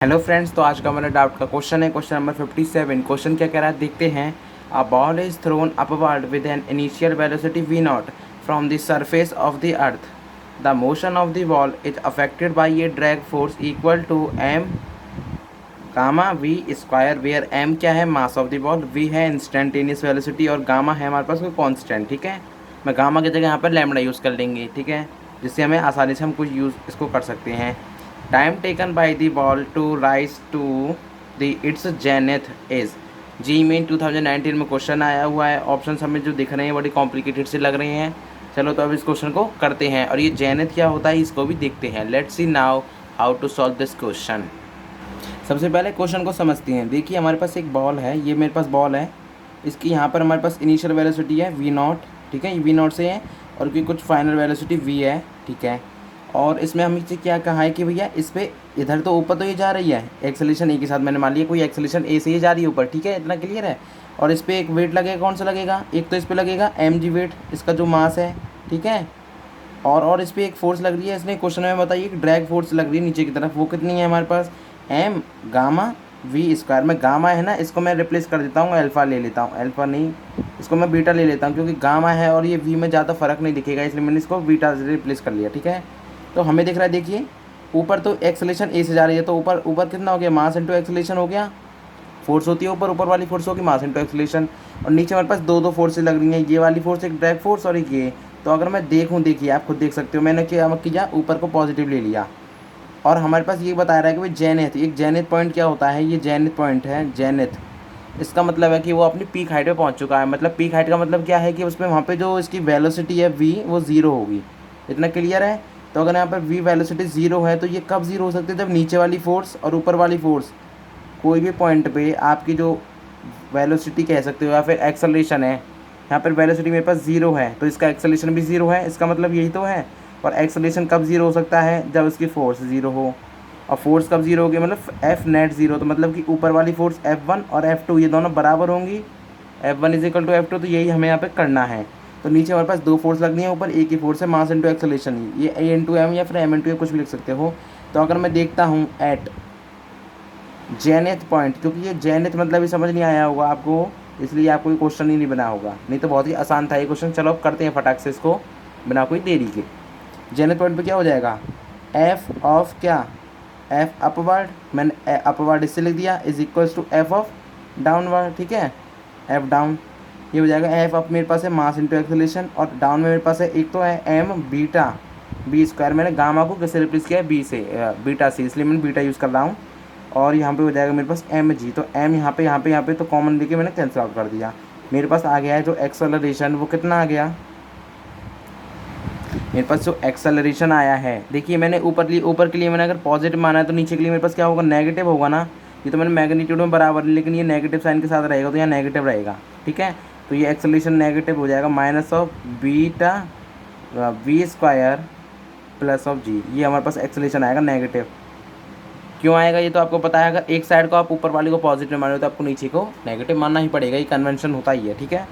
Hello friends, तो आज का हमारा डाउट का क्वेश्चन है क्वेश्चन नंबर 57। क्वेश्चन क्या कह रहा है देखते हैं। A ball is thrown upward with an initial velocity v naught from the surface of the earth. The motion of the ball is affected by a drag force equal to m gamma v square, where m क्या है mass of the ball, v है instantaneous velocity और gamma है हमारे पास कोई constant. ठीक है, मैं गामा की जगह यहाँ पर लैम्डा यूज़ कर लेंगे। ठीक है, जिससे हमें आसानी से हम कुछ यूज़ इसको कर सकते हैं। Time taken by the ball to rise to the its zenith is JEE main 2019 में क्वेश्चन आया हुआ है। ऑप्शन हमें जो दिख रहे हैं बड़ी कॉम्प्लिकेटेड से लग रहे हैं। चलो तो अब इस क्वेश्चन को करते हैं और ये जेनेथ क्या होता है इसको भी देखते हैं। Let's see now how to solve this question. सबसे पहले क्वेश्चन को समझते हैं। देखिए हमारे पास एक बॉल है, ये मेरे पास बॉल है, इसकी यहाँ पर हमारे पास इनिशियल वेलोसिटी है v नॉट। ठीक है, ये v नॉट से है और की कुछ फाइनल वेलोसिटी v है। ठीक है, और इसमें हमसे क्या कहा है कि भैया इस पर इधर तो ऊपर तो ये जा रही है एक्सेलेरेशन ए के साथ, मैंने मान लिया कोई एक्सेलेरेशन ए से ये जा रही है ऊपर। ठीक है, इतना क्लियर है। और इस पर एक वेट लगेगा, कौन सा लगेगा, एक तो इस पर लगेगा mg वेट, इसका जो मास है। ठीक है, और इस पर एक फोर्स लग रही है, इसने क्वेश्चन में बताइए कि ड्रैग फोर्स लग रही है नीचे की तरफ, वो कितनी है हमारे पास m गामा वी स्क्वायर में गामा है ना, इसको मैं रिप्लेस कर देता हूँ, अल्फ़ा ले लेता हूँ, अल्फ़ा नहीं इसको मैं बीटा ले लेता हूँ, क्योंकि गामा है और ये वी में ज़्यादा फर्क नहीं दिखेगा, इसलिए मैंने इसको बीटा से रिप्लेस कर लिया। ठीक है, तो हमें दिख रहा है, देखिए ऊपर तो एक्सेलेरेशन ए से जा रही है, तो ऊपर ऊपर कितना हो गया, मास इंटू एक्सेलेरेशन हो गया। फोर्स होती है ऊपर, ऊपर वाली फोर्स होगी मास इंटू एक्सेलेरेशन। और नीचे हमारे पास दो फोर्सेज लग रही हैं, ये वाली फोर्स एक ड्रैग फोर्स और एक ये। तो अगर मैं देखूँ, देखिए आप खुद देख सकते हो, मैंने क्या किया, ऊपर को पॉजिटिव ले लिया और हमारे पास ये बता रहा है कि भाई जेनेथ, एक जेनेथ पॉइंट क्या होता है, ये जेनेथ पॉइंट है। जेनेथ इसका मतलब है कि वो अपनी पीक हाइट पे पहुंच चुका है। मतलब पीक हाइट का मतलब क्या है कि उसमें वहाँ पे जो इसकी वेलोसिटी है v वो ज़ीरो होगी। इतना क्लियर है। तो अगर यहाँ पर v वेलोसिटी ज़ीरो है तो ये कब ज़ीरो हो सकती है, जब नीचे वाली फोर्स और ऊपर वाली फोर्स कोई भी पॉइंट पे आपकी जो वेलोसिटी कह सकते हो या फिर एक्सेलरेशन है, यहाँ पर वेलोसिटी मेरे पास ज़ीरो है तो इसका एक्सेलरेशन भी ज़ीरो है। इसका मतलब यही तो है। और एक्सेलरेशन कब ज़ीरो हो सकता है, जब इसकी फोर्स ज़ीरो हो। और फोर्स कब ज़ीरो होगी, मतलब एफ नेट ज़ीरो, तो मतलब कि ऊपर वाली फोर्स F1 और F2 ये दोनों बराबर होंगी। F1 is equal to F2, तो यही हमें यहाँ पे करना है। तो नीचे हमारे पास दो फोर्स लगनी है, ऊपर एक ही फोर्स है, मास इंटू एक्सेलरेशन, ये A इंटू एम या फिर M इंटू ए कुछ भी लिख सकते हो। तो अगर मैं देखता हूँ एट जेनेथ पॉइंट, क्योंकि ये जेनेथ मतलब ही समझ नहीं आया होगा आपको, इसलिए आपको ये क्वेश्चन ही नहीं बना होगा, नहीं तो बहुत ही आसान था ये क्वेश्चन। चलो अब करते हैं फटाक से इसको बिना कोई देरी के। जेनेथ पॉइंट पे क्या हो जाएगा, एफ ऑफ क्या, एफ अपवर्ड, मैंने अपवर्ड इससे लिख दिया, is equals to F of downward. ठीक है, एफ डाउन ये हो जाएगा, एफ अप मेरे पास है मास इंटू एक्सेलरेशन, और डाउन में मेरे पास है एक तो है एम बीटा बी स्क्वायर, मैंने गामा को किससे रिप्लेस किया है, बी से, बीटा से, इसलिए मैंने बीटा यूज़ कर रहा हूँ। और यहाँ पे हो जाएगा मेरे पास एम जी, तो एम यहाँ पे तो कॉमन लेके मैंने कैंसिल आउट कर दिया। मेरे पास आ गया है जो एक्सेलरेशन, वो कितना आ गया, मेरे पास जो एक्सेलरेशन आया है, देखिए मैंने ऊपर के लिए मैंने अगर पॉजिटिव माना है तो नीचे के लिए मेरे पास क्या होगा, नेगेटिव होगा ना। ये तो मैंने मैग्नीट्यूड में बराबर, लेकिन ये नेगेटिव साइन के साथ रहेगा तो यहाँ नेगेटिव रहेगा। ठीक है, तो ये एक्सेलरेशन नेगेटिव हो जाएगा, minus of beta we square plus of जी, ये हमारे पास एक्सेलरेशन आएगा नेगेटिव। क्यों आएगा ये तो आपको पता है, अगर एक साइड को आप ऊपर वाले को पॉजिटिव मान रहे हो तो आपको नीचे को नेगेटिव मानना ही पड़ेगा, ये कन्वेंशन होता ही है। ठीक है,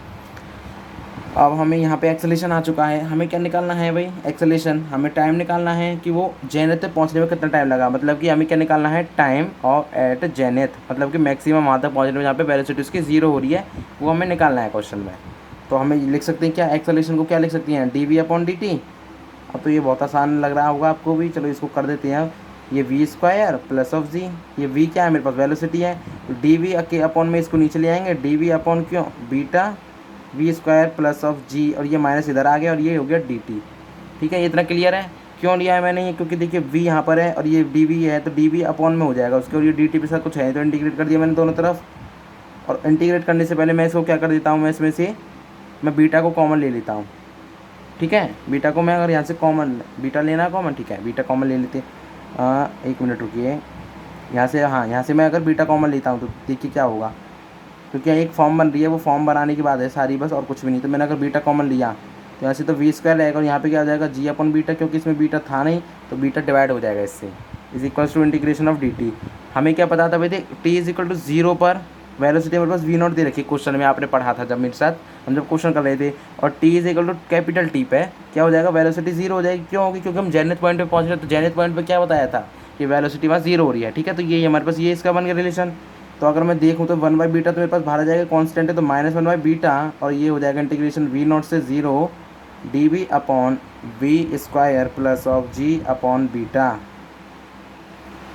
अब हमें यहाँ पे एक्सेलेरेशन आ चुका है, हमें क्या निकालना है भाई, एक्सेलेरेशन, हमें टाइम निकालना है कि वो जेनेथ तक पहुँचने में कितना टाइम लगा। मतलब कि हमें क्या निकालना है, टाइम और एट जेनेथ, मतलब कि मैक्सिमम वहाँ तक पहुँचने में जहाँ पे वेलोसिटी उसकी ज़ीरो हो रही है, वो हमें निकालना है क्वेश्चन में। तो हमें लिख सकते हैं क्या, एक्सेलेरेशन को क्या लिख सकते हैं, D V upon D T. अब तो ये बहुत आसान लग रहा होगा आपको भी, चलो इसको कर देते हैं। ये वी स्क्वायर प्लस ऑफ जी, ये वी क्या है मेरे पास, वेलोसिटी है, डी वी के अपॉन में इसको नीचे ले आएंगे, डी वी अपॉन क्यों बीटा we square plus of G, और ये माइनस इधर आ गया और ये हो गया डी टी। ठीक है, ये इतना क्लियर है। क्यों लिया है मैंने ये, क्योंकि देखिए वी यहाँ पर है और ये डी वी है, तो डी वी अपॉन में हो जाएगा उसके, और ये डी टी के साथ कुछ है तो इंटीग्रेट कर दिया मैंने दोनों तरफ। और इंटीग्रेट करने से पहले मैं इसको क्या कर देता हूँ, मैं इसमें से मैं बीटा को कॉमन ले लेता हूँ। ठीक है, बीटा को मैं अगर यहाँ से कॉमन, बीटा लेना कॉमन, ठीक है बीटा कॉमन ले लेते। एक मिनट रुकिए, यहाँ से, हाँ यहाँ से मैं अगर बीटा कॉमन लेता हूँ तो देखिए क्या होगा, क्योंकि एक फॉर्म बन रही है, वो फॉर्म बनाने के बाद है सारी, बस और कुछ भी नहीं। तो मैंने अगर बीटा कॉमन लिया तो यहाँ से तो वी स्क्वायर रहेगा और यहाँ पे क्या आ जाएगा, जी अपन बीटा, क्योंकि इसमें बीटा था नहीं तो बीटा डिवाइड हो जाएगा इससे, is equals to integration of D T. हमें क्या पता था भाई, थे T is equal to zero पर वेलोसिटी मेरे पास वी नॉट दे रखी, क्वेश्चन में आपने पढ़ा था जब मेरे साथ हम जब क्वेश्चन कर रहे थे। और T is equal to capital T पे क्या हो जाएगा, वेलोसिटी जीरो हो जाएगी। क्यों होगी, क्योंकि हम जेनेथ पॉइंट पे पहुँच रहे हैं। तो जेनेथ पॉइंट पे क्या बताया था कि वेलोसिटी वहाँ जीरो हो रही है, ठीक है। तो ये हमारे पास ये इसका बन गया रिलेशन। तो अगर मैं देखूँ तो 1/β तो मेरे पास बाहर आ जाएगा, कॉन्स्टेंट है तो -1/β, और ये हो जाएगा इंटीग्रेशन v0 से 0 dv/v² plus of g/β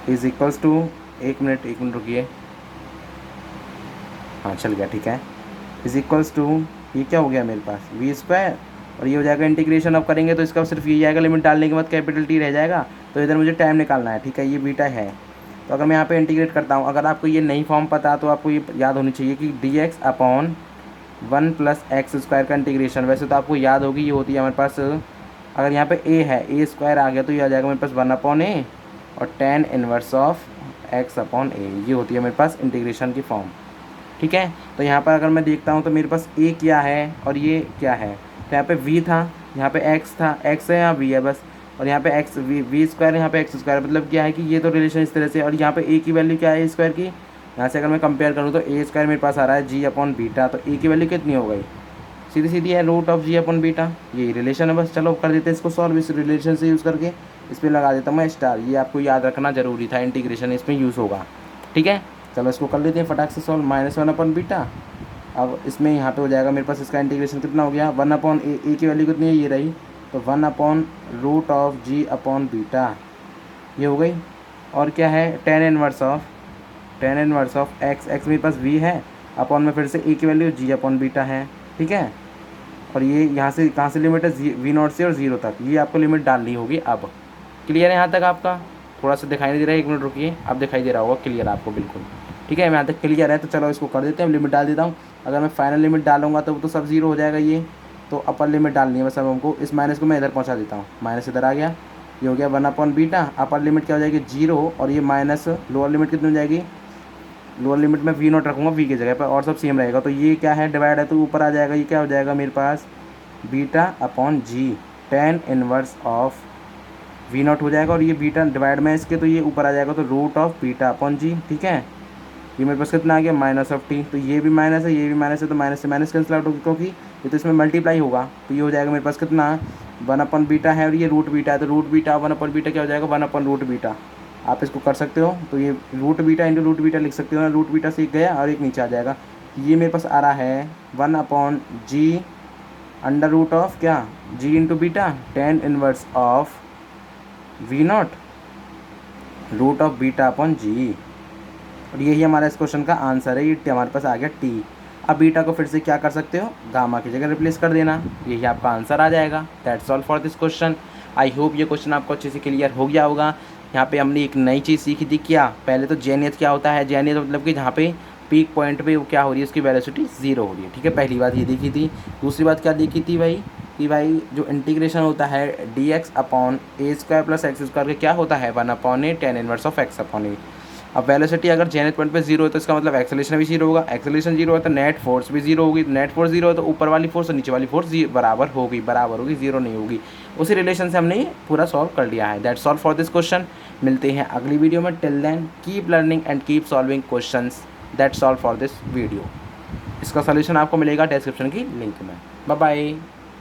is equals to, एक मिनट रुकिए, हाँ चल गया, ठीक है, इज इक्वल्स टू, ये क्या हो गया मेरे पास v², और ये हो जाएगा इंटीग्रेशन अब करेंगे तो इसका सिर्फ ये आएगा, लिमिट डालने के बाद कैपिटल T रह जाएगा। तो इधर मुझे टाइम निकालना है, ठीक है, ये बीटा है। तो अगर मैं यहाँ पे इंटीग्रेट करता हूँ, अगर आपको ये नई फॉर्म पता तो आपको ये याद होनी चाहिए कि dx/1 + x² का इंटीग्रेशन, वैसे तो आपको याद होगी, ये होती है हमारे पास, अगर यहाँ पे a है, a² आ गया तो ये आ जाएगा मेरे पास 1/a और tan इनवर्स ऑफ x/a, ये होती है मेरे पास इंटीग्रेशन की फॉर्म, ठीक है। तो यहाँ पर अगर मैं देखता हूँ तो मेरे पास a क्या है और ये क्या है, तो यहाँ पे v था, यहाँ पे x था, x है, यहाँ v है बस, और यहाँ पे x v², यहाँ पे x², मतलब क्या है कि ये तो रिलेशन इस तरह से, और यहाँ पे a की वैल्यू क्या है a² की, यहाँ से अगर मैं कंपेयर करूँ तो a² मेरे पास आ रहा है g/β, तो a की वैल्यू कितनी हो गई, सीधी सीधी है √g/β, यही रिलेशन है बस। चलो कर देते हैं इसको सॉल्व, इस रिलेशन से यूज़ करके इस पर लगा देता हूँ मैं स्टार, ये आपको याद रखना ज़रूरी था, इंटीग्रेशन इसमें यूज़ होगा, ठीक है। चलो इसको कर लेते हैं फटाक से सॉल्व, -1/β, अब इसमें यहाँ पे हो जाएगा मेरे पास इसका इंटीग्रेशन कितना हो गया, 1/a की वैल्यू कितनी है, ये रही, तो 1/√g/β ये हो गई, और क्या है tan इनवर्स ऑफ x मेरे पास v है, अपॉन में फिर से a की वैल्यू g/β है, ठीक है। और ये यहाँ से कहाँ से लिमिट है, v0 से और 0 तक, ये आपको लिमिट डालनी होगी। अब क्लियर है यहाँ तक आपका, थोड़ा सा दिखाई नहीं दे रहा है, एक मिनट रुकिए, अब दिखाई दे रहा होगा क्लियर आपको बिल्कुल, ठीक है। यहाँ तक क्लियर है, तो चलो इसको कर देते हैं, लिमिट डाल देता हूँ। अगर मैं फाइनल लिमिट डालूंगा तो वो तो सब 0 हो जाएगा, ये तो अपर लिमिट डालनी है बस। अब हमको इस माइनस को मैं इधर पहुँचा देता हूँ, माइनस इधर आ गया, ये हो गया 1/β, अपर लिमिट क्या हो जाएगी 0, और ये माइनस लोअर लिमिट कितनी हो जाएगी, लोअर लिमिट में v0 रखूँगा v की जगह पर, और सब सेम रहेगा। तो ये क्या है, डिवाइड है तो ऊपर आ जाएगा, ये क्या हो जाएगा मेरे पास β/g, tan inverse of v0 हो जाएगा, और ये बीटा डिवाइड में इसके, तो ये ऊपर आ जाएगा, तो √β/g, ठीक है। ये मेरे पास कितना आ गया -t, तो ये भी माइनस है, ये भी माइनस है, तो माइनस से माइनस कैंसिल आउट होगी, क्योंकि ये तो इसमें मल्टीप्लाई होगा, तो ये हो जाएगा मेरे पास कितना 1/β है, और ये √β है, तो √β 1/β क्या हो जाएगा 1/√β, आप इसको कर सकते हो। तो ये √β × √β लिख सकते हो ना, √β से एक गया और एक नीचे आ जाएगा, ये मेरे पास आ रहा है 1/g अंडर रूट ऑफ क्या g × β, tan inverse of v0 √β/g, और यही हमारा इस क्वेश्चन का आंसर है। ये हमारे पास आ गया t। अब बीटा को फिर से क्या कर सकते हो, गामा की जगह रिप्लेस कर देना, यही आपका आंसर आ जाएगा। That's all for this question. I hope ये क्वेश्चन आपको अच्छे से क्लियर हो गया होगा। यहाँ पे हमने एक नई चीज़ सीखी थी, क्या पहले तो जेनियत क्या होता है, जेनियत मतलब कि जहाँ पे पीक पॉइंट पे क्या हो रही है, उसकी वेलोसिटी 0 हो रही है, ठीक है, पहली बात ये देखी थी। दूसरी बात क्या देखी थी भाई, कि भाई जो इंटीग्रेशन होता है dx/a² + x² के क्या होता है 1/a tan inverse of x/a। अब वेलोसिटी अगर जेनिथ पॉइंट पे 0 है तो इसका मतलब एक्सेलरेशन भी 0 होगा, एक्सेलरेशन 0 है तो नेट फोर्स भी 0 होगी, नेट फोर्स 0 है तो ऊपर वाली फोर्स और नीचे वाली फोर्स बराबर होगी, 0 नहीं होगी। उसी रिलेशन से हमने ये पूरा सॉल्व कर लिया है। That's all for this question. मिलते हैं अगली वीडियो में, till then keep learning and keep solving questions. That's all for this video. इसका सॉल्यूशन आपको मिलेगा डिस्क्रिप्शन की लिंक में। Bye bye.